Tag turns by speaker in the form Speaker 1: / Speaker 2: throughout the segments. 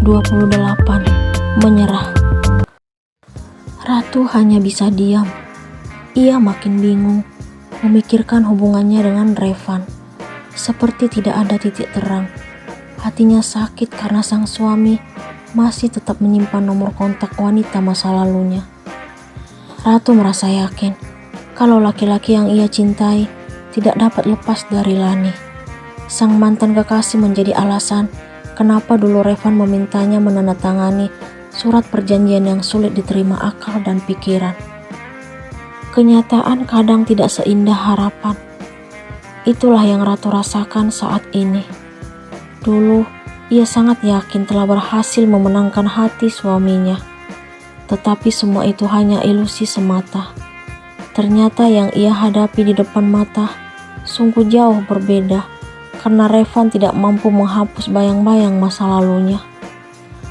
Speaker 1: 28. Menyerah. Ratu hanya bisa diam. Ia makin bingung, memikirkan hubungannya dengan Revan. Seperti tidak ada titik terang. Hatinya sakit karena sang suami masih tetap menyimpan nomor kontak wanita masa lalunya. Ratu merasa yakin kalau laki-laki yang ia cintai tidak dapat lepas dari Lani. Sang mantan kekasih menjadi alasan kenapa dulu Revan memintanya menandatangani surat perjanjian yang sulit diterima akal dan pikiran. Kenyataan kadang tidak seindah harapan. Itulah yang Ratu rasakan saat ini. Dulu, ia sangat yakin telah berhasil memenangkan hati suaminya. Tetapi semua itu hanya ilusi semata. Ternyata yang ia hadapi di depan mata sungguh jauh berbeda, karena Revan tidak mampu menghapus bayang-bayang masa lalunya.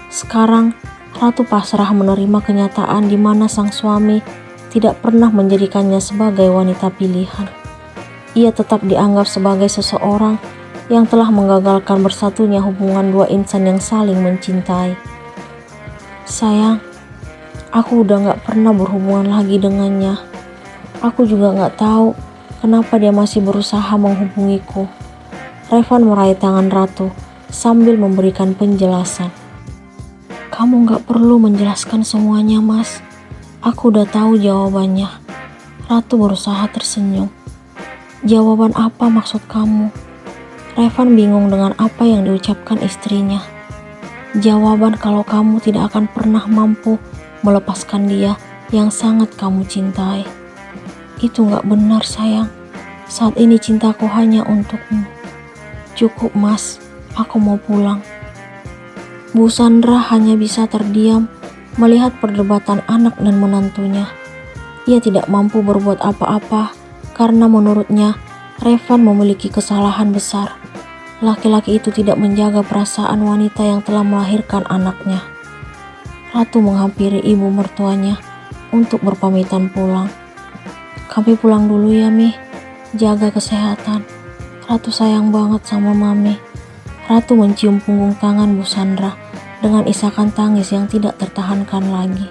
Speaker 1: Sekarang, Ratu pasrah menerima kenyataan di mana sang suami tidak pernah menjadikannya sebagai wanita pilihan. Ia tetap dianggap sebagai seseorang yang telah menggagalkan bersatunya hubungan dua insan yang saling mencintai. Sayang, aku udah gak pernah berhubungan lagi dengannya. Aku juga gak tahu kenapa dia masih berusaha menghubungiku. Revan meraih tangan Ratu sambil memberikan penjelasan. Kamu gak perlu menjelaskan semuanya, Mas. Aku udah tahu jawabannya. Ratu berusaha tersenyum. Jawaban apa maksud kamu? Revan bingung dengan apa yang diucapkan istrinya. Jawaban kalau kamu tidak akan pernah mampu melepaskan dia yang sangat kamu cintai. Itu gak benar, sayang. Saat ini cintaku hanya untukmu. Cukup, Mas. Aku mau pulang. Bu Sandra hanya bisa terdiam melihat perdebatan anak dan menantunya. Ia tidak mampu berbuat apa-apa karena menurutnya Revan memiliki kesalahan besar. Laki-laki itu tidak menjaga perasaan wanita yang telah melahirkan anaknya. Ratu menghampiri ibu mertuanya untuk berpamitan pulang. Kami pulang dulu ya, Mi. Jaga kesehatan. Ratu sayang banget sama Mami. Ratu mencium punggung tangan Bu Sandra dengan isakan tangis yang tidak tertahankan lagi.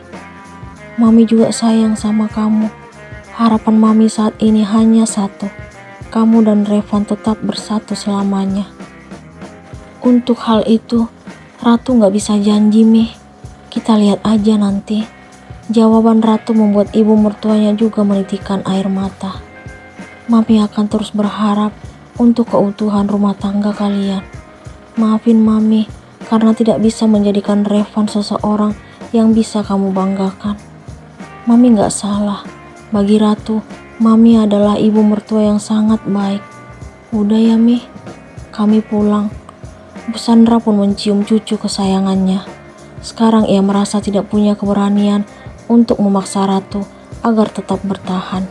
Speaker 1: Mami juga sayang sama kamu. Harapan Mami saat ini hanya satu. Kamu dan Revan tetap bersatu selamanya. Untuk hal itu, Ratu gak bisa janji, Mi. Kita lihat aja nanti. Jawaban Ratu membuat ibu mertuanya juga menitikkan air mata. Mami akan terus berharap untuk keutuhan rumah tangga kalian. Maafin Mami karena tidak bisa menjadikan Revan seseorang yang bisa kamu banggakan. Mami gak salah. Bagi Ratu, Mami adalah ibu mertua yang sangat baik. Udah ya, Mi. Kami pulang. Bu Sandra pun mencium cucu kesayangannya. Sekarang ia merasa tidak punya keberanian untuk memaksa Ratu agar tetap bertahan.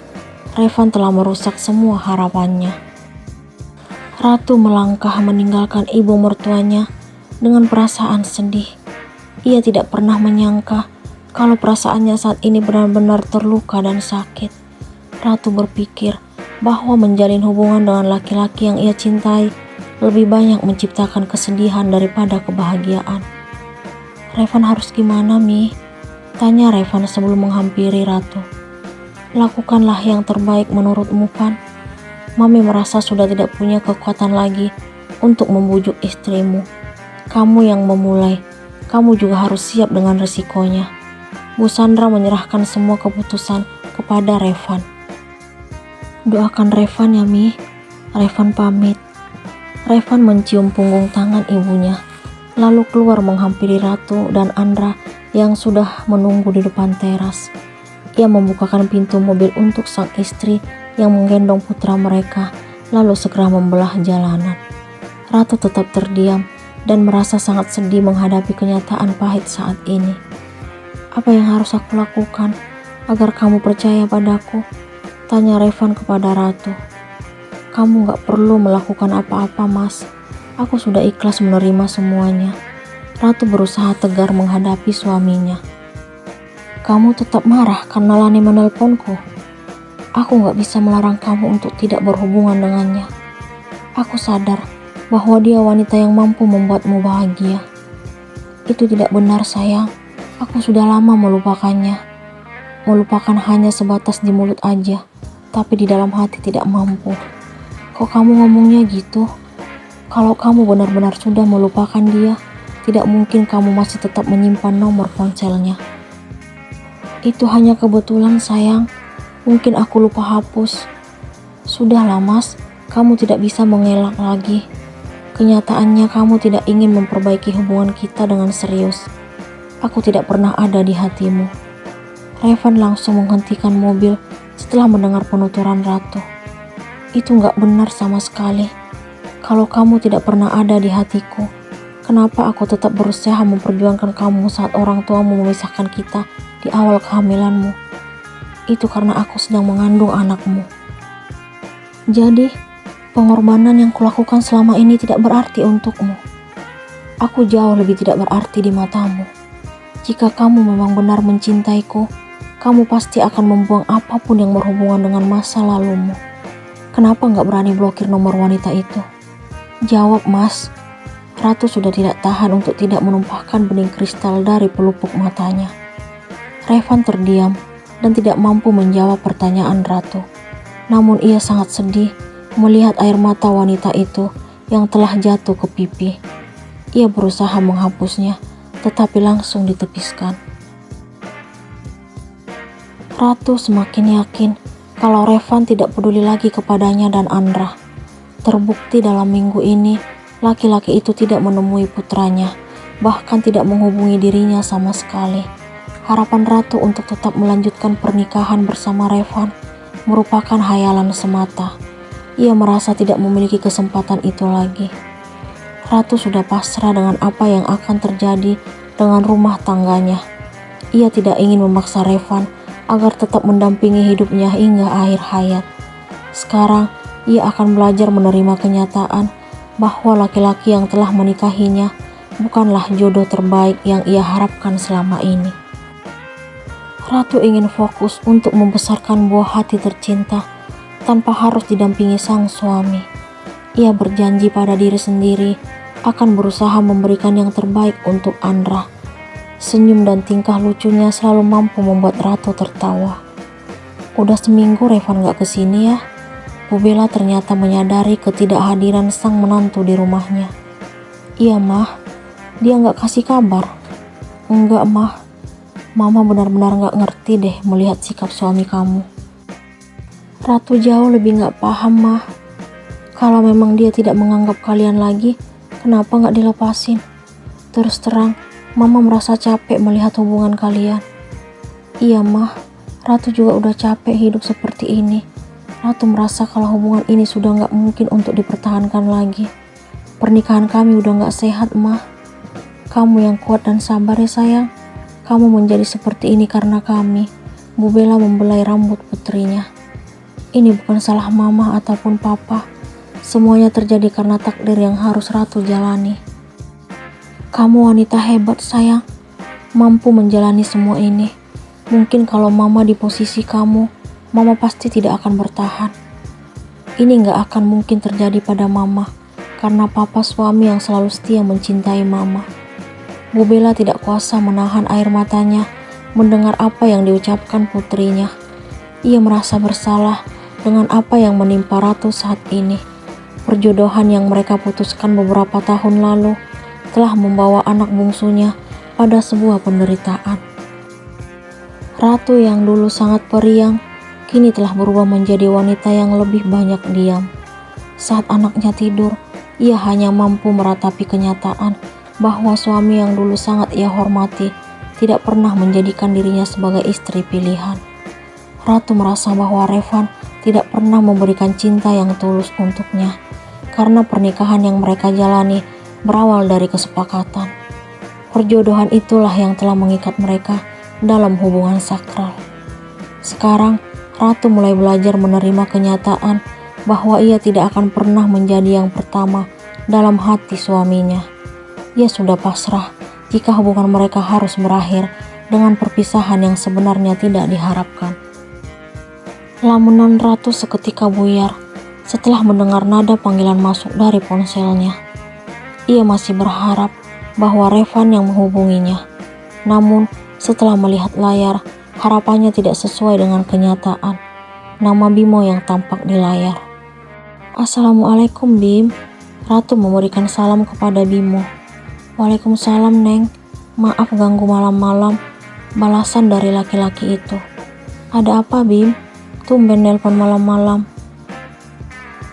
Speaker 1: Revan telah merusak semua harapannya. Ratu melangkah meninggalkan ibu mertuanya dengan perasaan sedih. Ia tidak pernah menyangka kalau perasaannya saat ini benar-benar terluka dan sakit. Ratu berpikir bahwa menjalin hubungan dengan laki-laki yang ia cintai lebih banyak menciptakan kesedihan daripada kebahagiaan. Revan harus gimana, Mi? Tanya Revan sebelum menghampiri Ratu. Lakukanlah yang terbaik menurutmu, Pan. Mami merasa sudah tidak punya kekuatan lagi untuk membujuk istrimu. Kamu yang memulai, kamu juga harus siap dengan resikonya. Bu Sandra menyerahkan semua keputusan kepada Revan. Doakan Revan ya, Mi. Revan pamit. Revan mencium punggung tangan ibunya, lalu keluar menghampiri Ratu dan Andra yang sudah menunggu di depan teras. Ia membukakan pintu mobil untuk sang istri yang menggendong putra mereka, lalu segera membelah jalanan. Ratu tetap terdiam dan merasa sangat sedih menghadapi kenyataan pahit saat ini. Apa yang harus aku lakukan agar kamu percaya padaku? Tanya Revan kepada Ratu. Kamu gak perlu melakukan apa-apa, Mas. Aku sudah ikhlas menerima semuanya. Ratu berusaha tegar menghadapi suaminya. Kamu tetap marah karena Lani menelponku. Aku gak bisa melarang kamu untuk tidak berhubungan dengannya. Aku sadar bahwa dia wanita yang mampu membuatmu bahagia. Itu tidak benar sayang. Aku sudah lama melupakannya. Melupakan hanya sebatas di mulut aja, tapi di dalam hati tidak mampu. Kok kamu ngomongnya gitu? Kalau kamu benar-benar sudah melupakan dia, tidak mungkin kamu masih tetap menyimpan nomor ponselnya. Itu hanya kebetulan sayang. Mungkin aku lupa hapus. Sudahlah mas, kamu tidak bisa mengelak lagi. Kenyataannya kamu tidak ingin memperbaiki hubungan kita dengan serius. Aku tidak pernah ada di hatimu. Revan langsung menghentikan mobil setelah mendengar penuturan Ratu. Itu gak benar sama sekali. Kalau kamu tidak pernah ada di hatiku, kenapa aku tetap berusaha memperjuangkan kamu saat orang tuamu memisahkan kita di awal kehamilanmu? Itu karena aku sedang mengandung anakmu. Jadi, pengorbanan yang kulakukan selama ini tidak berarti untukmu. Aku jauh lebih tidak berarti di matamu. Jika kamu memang benar mencintaiku, kamu pasti akan membuang apapun yang berhubungan dengan masa lalumu. Kenapa gak berani blokir nomor wanita itu? Jawab mas. Ratu sudah tidak tahan untuk tidak menumpahkan bening kristal dari pelupuk matanya. Revan terdiam dan tidak mampu menjawab pertanyaan Ratu. Namun ia sangat sedih melihat air mata wanita itu yang telah jatuh ke pipi. Ia berusaha menghapusnya, tetapi langsung ditepiskan. Ratu semakin yakin kalau Revan tidak peduli lagi kepadanya dan Andra. Terbukti dalam minggu ini, laki-laki itu tidak menemui putranya, bahkan tidak menghubungi dirinya sama sekali. Harapan Ratu untuk tetap melanjutkan pernikahan bersama Revan merupakan hayalan semata. Ia merasa tidak memiliki kesempatan itu lagi. Ratu sudah pasrah dengan apa yang akan terjadi dengan rumah tangganya. Ia tidak ingin memaksa Revan agar tetap mendampingi hidupnya hingga akhir hayat. Sekarang, ia akan belajar menerima kenyataan bahwa laki-laki yang telah menikahinya bukanlah jodoh terbaik yang ia harapkan selama ini. Ratu ingin fokus untuk membesarkan buah hati tercinta tanpa harus didampingi sang suami. Ia berjanji pada diri sendiri akan berusaha memberikan yang terbaik untuk Andra. Senyum dan tingkah lucunya selalu mampu membuat Ratu tertawa. Udah seminggu Revan gak kesini ya? Bu Bella ternyata menyadari ketidakhadiran sang menantu di rumahnya. Iya mah, dia gak kasih kabar. Enggak mah, Mama benar-benar gak ngerti deh melihat sikap suami kamu. Ratu jauh lebih gak paham mah. Kalau memang dia tidak menganggap kalian lagi, kenapa gak dilepasin? Terus terang, Mama merasa capek melihat hubungan kalian. Iya mah, Ratu juga udah capek hidup seperti ini. Ratu merasa kalau hubungan ini sudah gak mungkin untuk dipertahankan lagi. Pernikahan kami udah gak sehat mah. Kamu yang kuat dan sabar ya sayang. Kamu menjadi seperti ini karena kami. Bu Bella membelai rambut putrinya. Ini bukan salah mama ataupun papa. Semuanya terjadi karena takdir yang harus Ratu jalani. Kamu wanita hebat sayang. Mampu menjalani semua ini. Mungkin kalau mama di posisi kamu, mama pasti tidak akan bertahan. Ini gak akan mungkin terjadi pada mama. Karena papa suami yang selalu setia mencintai mama. Bu Bella tidak kuasa menahan air matanya mendengar apa yang diucapkan putrinya. Ia merasa bersalah dengan apa yang menimpa Ratu saat ini. Perjodohan yang mereka putuskan beberapa tahun lalu telah membawa anak bungsunya pada sebuah penderitaan. Ratu yang dulu sangat periang, kini telah berubah menjadi wanita yang lebih banyak diam. Saat anaknya tidur, ia hanya mampu meratapi kenyataan bahwa suami yang dulu sangat ia hormati tidak pernah menjadikan dirinya sebagai istri pilihan. Ratu merasa bahwa Revan tidak pernah memberikan cinta yang tulus untuknya, karena pernikahan yang mereka jalani berawal dari kesepakatan. Perjodohan itulah yang telah mengikat mereka dalam hubungan sakral. Sekarang, Ratu mulai belajar menerima kenyataan bahwa ia tidak akan pernah menjadi yang pertama dalam hati suaminya. Ia sudah pasrah jika hubungan mereka harus berakhir dengan perpisahan yang sebenarnya tidak diharapkan. Lamunan Ratu seketika buyar setelah mendengar nada panggilan masuk dari ponselnya. Ia masih berharap bahwa Revan yang menghubunginya. Namun, setelah melihat layar, harapannya tidak sesuai dengan kenyataan. Nama Bimo yang tampak di layar. "Assalamualaikum, Bim." Ratu memberikan salam kepada Bimo. "Waalaikumsalam, Neng. Maaf ganggu malam-malam," balasan dari laki-laki itu. "Ada apa, Bim? Tumben nelpon malam-malam."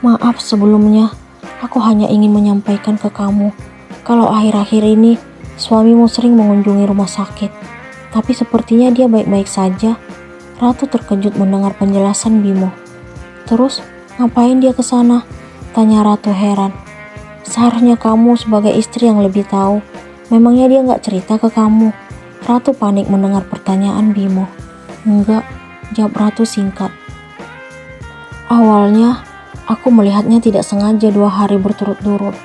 Speaker 1: "Maaf sebelumnya, aku hanya ingin menyampaikan ke kamu kalau akhir-akhir ini suamimu sering mengunjungi rumah sakit. Tapi sepertinya dia baik-baik saja." Ratu terkejut mendengar penjelasan Bimo. "Terus, ngapain dia ke sana?" tanya Ratu heran. "Seharusnya kamu sebagai istri yang lebih tahu. Memangnya dia nggak cerita ke kamu?" Ratu panik mendengar pertanyaan Bimo. "Enggak," jawab Ratu singkat. "Awalnya, aku melihatnya tidak sengaja 2 hari berturut-turut.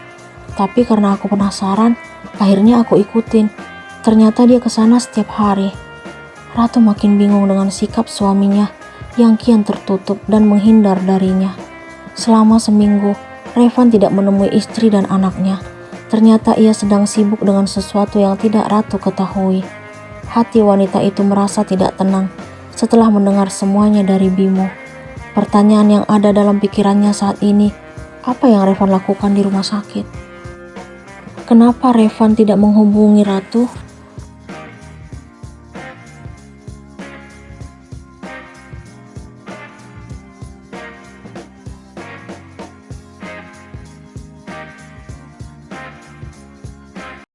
Speaker 1: Tapi karena aku penasaran, akhirnya aku ikutin. Ternyata dia ke sana setiap hari." Ratu makin bingung dengan sikap suaminya yang kian tertutup dan menghindar darinya. Selama seminggu, Revan tidak menemui istri dan anaknya. Ternyata ia sedang sibuk dengan sesuatu yang tidak Ratu ketahui. Hati wanita itu merasa tidak tenang setelah mendengar semuanya dari Bimo. Pertanyaan yang ada dalam pikirannya saat ini, apa yang Revan lakukan di rumah sakit? Kenapa Revan tidak menghubungi Ratu?